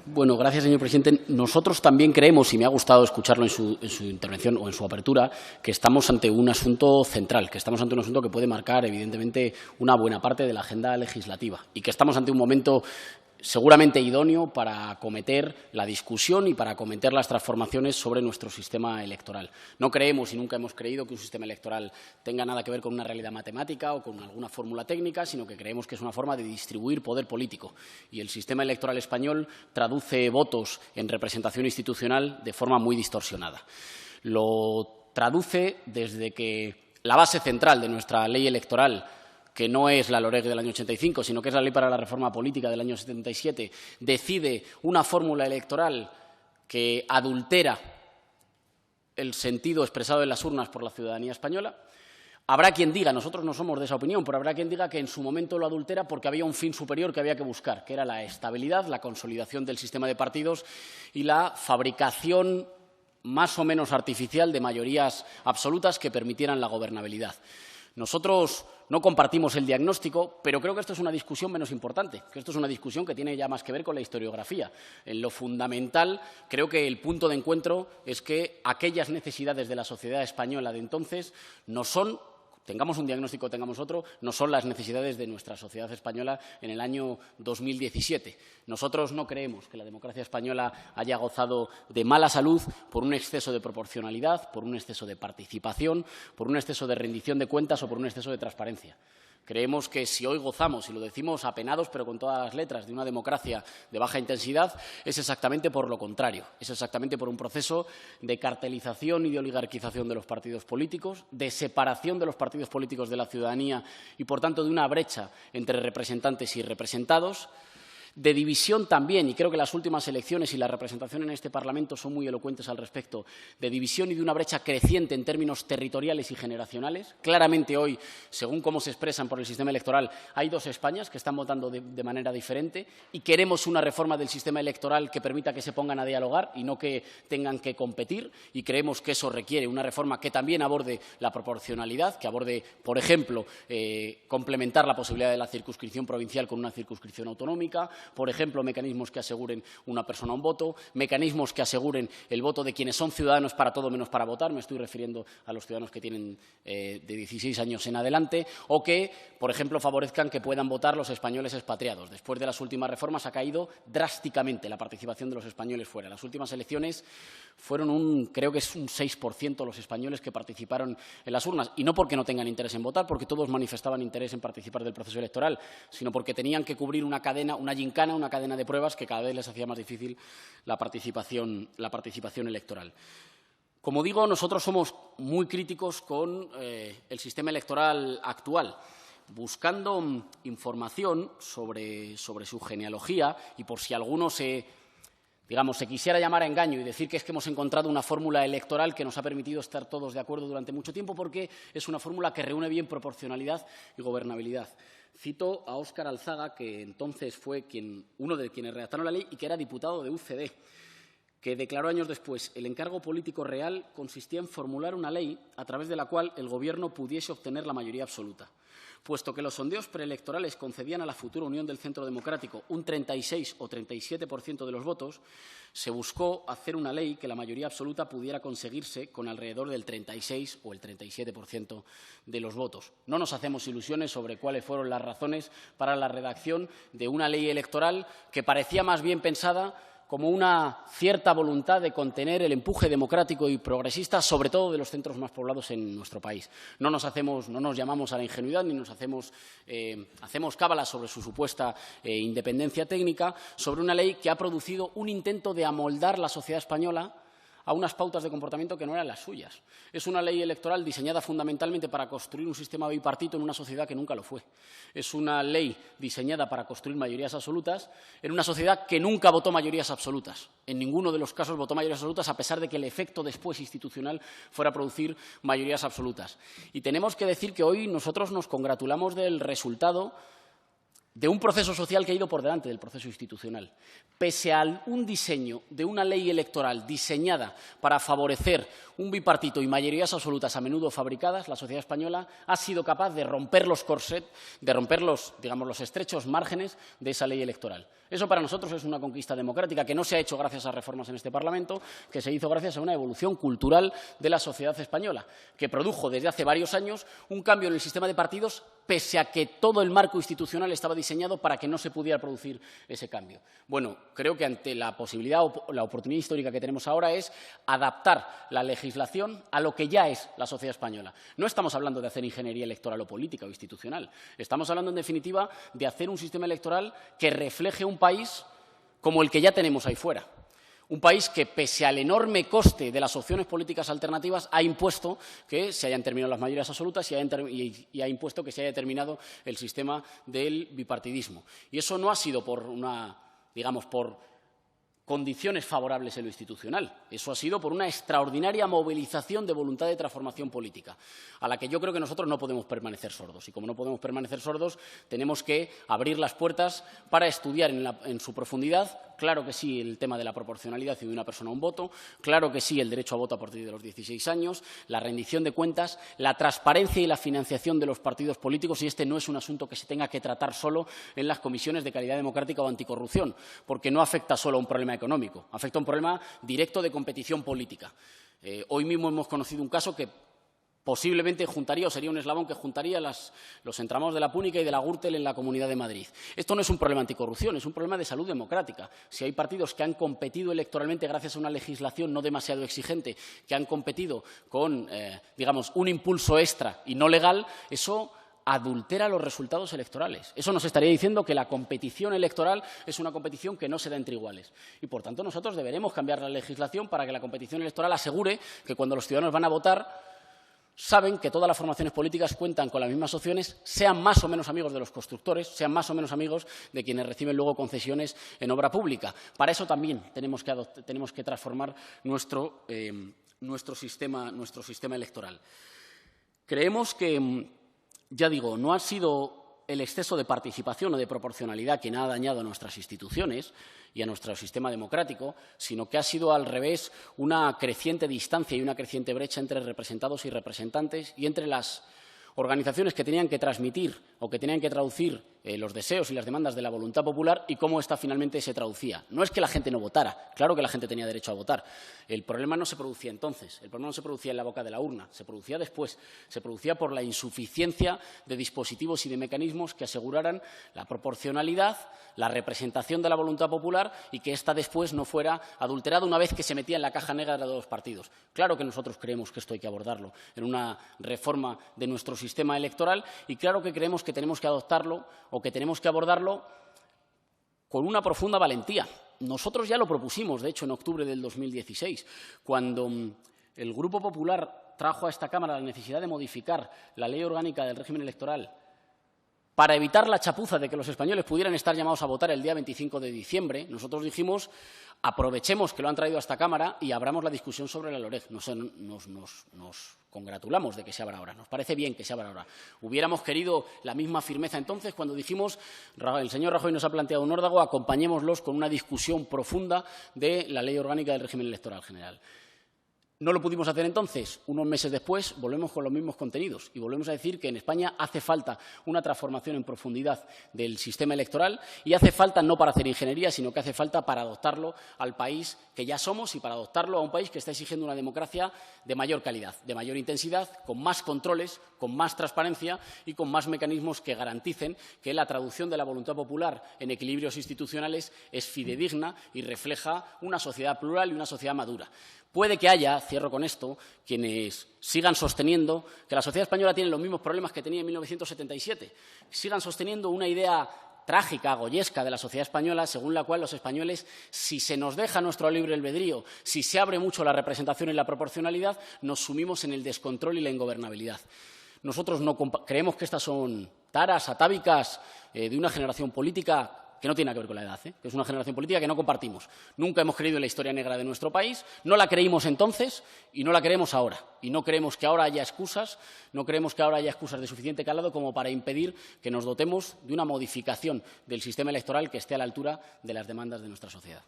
Bueno, gracias, señor presidente. Nosotros también creemos, y me ha gustado escucharlo en su intervención o en su apertura, que estamos ante un asunto central, que estamos ante un asunto que puede marcar, evidentemente, una buena parte de la agenda legislativa y que estamos ante un momento seguramente idóneo para acometer la discusión y para acometer las transformaciones sobre nuestro sistema electoral. No creemos y nunca hemos creído que un sistema electoral tenga nada que ver con una realidad matemática o con alguna fórmula técnica, sino que creemos que es una forma de distribuir poder político. Y el sistema electoral español traduce votos en representación institucional de forma muy distorsionada. Lo traduce desde que la base central de nuestra ley electoral, que no es la LOREG del año 85, sino que es la Ley para la Reforma Política del año 77, decide una fórmula electoral que adultera el sentido expresado en las urnas por la ciudadanía española. Habrá quien diga, nosotros no somos de esa opinión, pero habrá quien diga que en su momento lo adultera porque había un fin superior que había que buscar, que era la estabilidad, la consolidación del sistema de partidos y la fabricación más o menos artificial de mayorías absolutas que permitieran la gobernabilidad. Nosotros no compartimos el diagnóstico, pero creo que esto es una discusión menos importante, que esto es una discusión que tiene ya más que ver con la historiografía. En lo fundamental, creo que el punto de encuentro es que aquellas necesidades de la sociedad española de entonces no son, tengamos un diagnóstico o tengamos otro, no son las necesidades de nuestra sociedad española en el año 2017. Nosotros no creemos que la democracia española haya gozado de mala salud por un exceso de proporcionalidad, por un exceso de participación, por un exceso de rendición de cuentas o por un exceso de transparencia. Creemos que si hoy gozamos, y lo decimos apenados pero con todas las letras, de una democracia de baja intensidad, es exactamente por lo contrario. Es exactamente por un proceso de cartelización y de oligarquización de los partidos políticos, de separación de los partidos políticos de la ciudadanía y, por tanto, de una brecha entre representantes y representados, de división también, y creo que las últimas elecciones y la representación en este Parlamento son muy elocuentes al respecto, de división y de una brecha creciente en términos territoriales y generacionales. Claramente hoy, según cómo se expresan por el sistema electoral, hay dos Españas que están votando de manera diferente y queremos una reforma del sistema electoral que permita que se pongan a dialogar y no que tengan que competir, y creemos que eso requiere una reforma que también aborde la proporcionalidad, que aborde, por ejemplo, complementar la posibilidad de la circunscripción provincial con una circunscripción autonómica, por ejemplo, mecanismos que aseguren una persona un voto, mecanismos que aseguren el voto de quienes son ciudadanos para todo menos para votar, me estoy refiriendo a los ciudadanos que tienen de 16 años en adelante, o que, por ejemplo, favorezcan que puedan votar los españoles expatriados. Después de las últimas reformas ha caído drásticamente la participación de los españoles fuera. Las últimas elecciones fueron creo que es un 6% los españoles que participaron en las urnas, y no porque no tengan interés en votar, porque todos manifestaban interés en participar del proceso electoral, sino porque tenían que cubrir una cadena, una cadena de pruebas que cada vez les hacía más difícil la participación electoral. Como digo, nosotros somos muy críticos con el sistema electoral actual, buscando información sobre su genealogía, y por si alguno se quisiera llamar a engaño y decir que es que hemos encontrado una fórmula electoral que nos ha permitido estar todos de acuerdo durante mucho tiempo, porque es una fórmula que reúne bien proporcionalidad y gobernabilidad. Cito a Óscar Alzaga, que entonces fue uno de quienes redactaron la ley y que era diputado de UCD, que declaró años después: el encargo político real consistía en formular una ley a través de la cual el Gobierno pudiese obtener la mayoría absoluta. Puesto que los sondeos preelectorales concedían a la futura Unión del Centro Democrático un 36 o 37% de los votos, se buscó hacer una ley que la mayoría absoluta pudiera conseguirse con alrededor del 36 o el 37% de los votos. No nos hacemos ilusiones sobre cuáles fueron las razones para la redacción de una ley electoral que parecía más bien pensada como una cierta voluntad de contener el empuje democrático y progresista, sobre todo de los centros más poblados en nuestro país. No nos llamamos a la ingenuidad ni nos hacemos cábalas sobre su supuesta independencia técnica, sobre una ley que ha producido un intento de amoldar la sociedad española a unas pautas de comportamiento que no eran las suyas. Es una ley electoral diseñada fundamentalmente para construir un sistema bipartito en una sociedad que nunca lo fue. Es una ley diseñada para construir mayorías absolutas en una sociedad que nunca votó mayorías absolutas. En ninguno de los casos votó mayorías absolutas, a pesar de que el efecto después institucional fuera a producir mayorías absolutas. Y tenemos que decir que hoy nosotros nos congratulamos del resultado de un proceso social que ha ido por delante del proceso institucional. Pese a un diseño de una ley electoral diseñada para favorecer un bipartito y mayorías absolutas a menudo fabricadas, la sociedad española ha sido capaz de romper los corsets, de romper los estrechos márgenes de esa ley electoral. Eso para nosotros es una conquista democrática que no se ha hecho gracias a reformas en este Parlamento, que se hizo gracias a una evolución cultural de la sociedad española, que produjo desde hace varios años un cambio en el sistema de partidos, pese a que todo el marco institucional estaba diseñado para que no se pudiera producir ese cambio. Bueno, creo que ante la posibilidad o la oportunidad histórica que tenemos ahora es adaptar la legislación a lo que ya es la sociedad española. No estamos hablando de hacer ingeniería electoral o política o institucional. Estamos hablando, en definitiva, de hacer un sistema electoral que refleje un país como el que ya tenemos ahí fuera. Un país que, pese al enorme coste de las opciones políticas alternativas, ha impuesto que se hayan terminado las mayorías absolutas y ha impuesto que se haya terminado el sistema del bipartidismo. Y eso no ha sido por por condiciones favorables en lo institucional. Eso ha sido por una extraordinaria movilización de voluntad de transformación política, a la que yo creo que nosotros no podemos permanecer sordos. Y como no podemos permanecer sordos, tenemos que abrir las puertas para estudiar en su profundidad, claro que sí, el tema de la proporcionalidad y de una persona a un voto, claro que sí, el derecho a voto a partir de los 16 años, la rendición de cuentas, la transparencia y la financiación de los partidos políticos, y este no es un asunto que se tenga que tratar solo en las comisiones de calidad democrática o anticorrupción, porque no afecta solo a un problema económico, afecta a un problema directo de competición política. Hoy mismo hemos conocido un caso que posiblemente juntaría, o sería un eslabón que juntaría los entramados de la Púnica y de la Gürtel en la Comunidad de Madrid. Esto no es un problema anticorrupción, es un problema de salud democrática. Si hay partidos que han competido electoralmente gracias a una legislación no demasiado exigente, que han competido con, un impulso extra y no legal, eso adultera los resultados electorales. Eso nos estaría diciendo que la competición electoral es una competición que no se da entre iguales. Y, por tanto, nosotros deberemos cambiar la legislación para que la competición electoral asegure que cuando los ciudadanos van a votar saben que todas las formaciones políticas cuentan con las mismas opciones, sean más o menos amigos de los constructores, sean más o menos amigos de quienes reciben luego concesiones en obra pública. Para eso también tenemos que transformar nuestro sistema electoral. Creemos que, ya digo, no ha sido el exceso de participación o de proporcionalidad quien ha dañado a nuestras instituciones y a nuestro sistema democrático, sino que ha sido, al revés, una creciente distancia y una creciente brecha entre representados y representantes y entre las organizaciones que tenían que transmitir o que tenían que traducir los deseos y las demandas de la voluntad popular y cómo ésta finalmente se traducía. No es que la gente no votara, claro que la gente tenía derecho a votar. El problema no se producía entonces, el problema no se producía en la boca de la urna, se producía después, se producía por la insuficiencia de dispositivos y de mecanismos que aseguraran la proporcionalidad, la representación de la voluntad popular y que ésta después no fuera adulterada una vez que se metía en la caja negra de los partidos. Claro que nosotros creemos que esto hay que abordarlo en una reforma de nuestro sistema electoral y claro que creemos que tenemos que adoptarlo o que tenemos que abordarlo con una profunda valentía. Nosotros ya lo propusimos, de hecho, en octubre del 2016, cuando el Grupo Popular trajo a esta Cámara la necesidad de modificar la Ley Orgánica del Régimen Electoral para evitar la chapuza de que los españoles pudieran estar llamados a votar el día 25 de diciembre, nosotros dijimos, aprovechemos que lo han traído a esta Cámara y abramos la discusión sobre la LOREG. Nos congratulamos de que se abra ahora, nos parece bien que se abra ahora. Hubiéramos querido la misma firmeza entonces cuando dijimos, el señor Rajoy nos ha planteado un órdago, acompañémoslos con una discusión profunda de la Ley Orgánica del Régimen Electoral General. No lo pudimos hacer entonces. Unos meses después volvemos con los mismos contenidos y volvemos a decir que en España hace falta una transformación en profundidad del sistema electoral y hace falta no para hacer ingeniería, sino que hace falta para adoptarlo al país que ya somos y para adoptarlo a un país que está exigiendo una democracia de mayor calidad, de mayor intensidad, con más controles, con más transparencia y con más mecanismos que garanticen que la traducción de la voluntad popular en equilibrios institucionales es fidedigna y refleja una sociedad plural y una sociedad madura. Puede que haya, cierro con esto, quienes sigan sosteniendo que la sociedad española tiene los mismos problemas que tenía en 1977, sigan sosteniendo una idea trágica, goyesca de la sociedad española, según la cual los españoles, si se nos deja nuestro libre albedrío, si se abre mucho la representación y la proporcionalidad, nos sumimos en el descontrol y la ingobernabilidad. Nosotros no creemos que estas son taras atávicas de una generación política que no tiene nada que ver con la edad, que es una generación política que no compartimos. Nunca hemos creído en la historia negra de nuestro país, no la creímos entonces y no la creemos ahora. Y no creemos que ahora haya excusas, de suficiente calado como para impedir que nos dotemos de una modificación del sistema electoral que esté a la altura de las demandas de nuestra sociedad.